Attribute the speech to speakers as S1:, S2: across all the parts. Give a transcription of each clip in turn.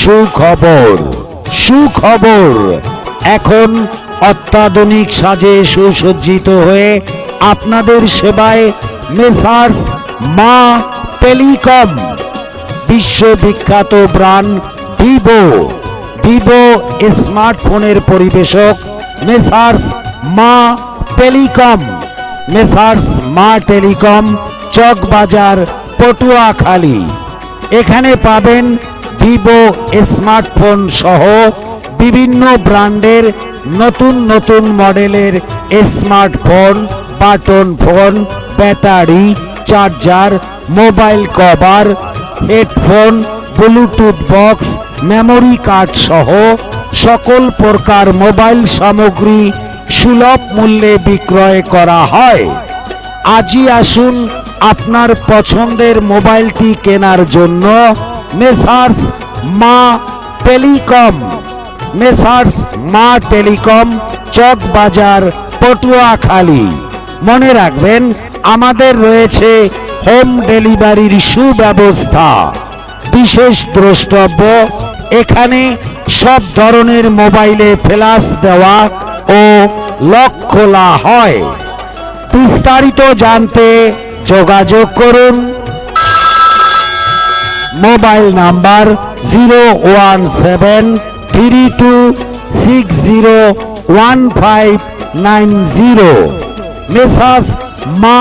S1: সুখবর সুখবর এখন অত্যাধুনিক সাজে সুসজ্জিত হয়ে আপনাদের সেবায় মেসার্স মা টেলিকম। বিশ্ববিখ্যাত ব্র্যান্ড ভিভো স্মার্টফোনের পরিবেশক মেসার্স মা টেলিকম। মেসার্স মা টেলিকম, চকবাজার, পটুয়াখালী। এখানে পাবেন ভিভো স্মার্টফোন সহ বিভিন্ন ব্র্যান্ডের নতুন নতুন মডেলের smartphone, button phone, battery, charger, mobile cover, headphone, Bluetooth box, memory card সহ সকল প্রকার মোবাইল সামগ্রী সুলভ মূল্যে বিক্রয় করা হয়। আজই আসুন আপনার পছন্দের মোবাইলটি কেনার জন্য মেসার্স মা টেলিকম। মেসার্স মা টেলিকম, চকবাজার, পটুয়াখালী। মনে রাখবেন, আমাদের রয়েছে হোম ডেলিভারির সুব্যবস্থা। বিশেষ দ্রষ্টব্য, এখানে সব ধরনের মোবাইলে ফ্ল্যাশ দেওয়া ও লক খোলা হয়। বিস্তারিত জানতে যোগাযোগ করুন মোবাইল নাম্বার 01732601590। মেসার্স মা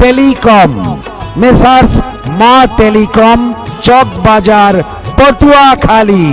S1: টেলিকম। মেসার্স মা টেলিকম, চকবাজার, পটুয়াখালী।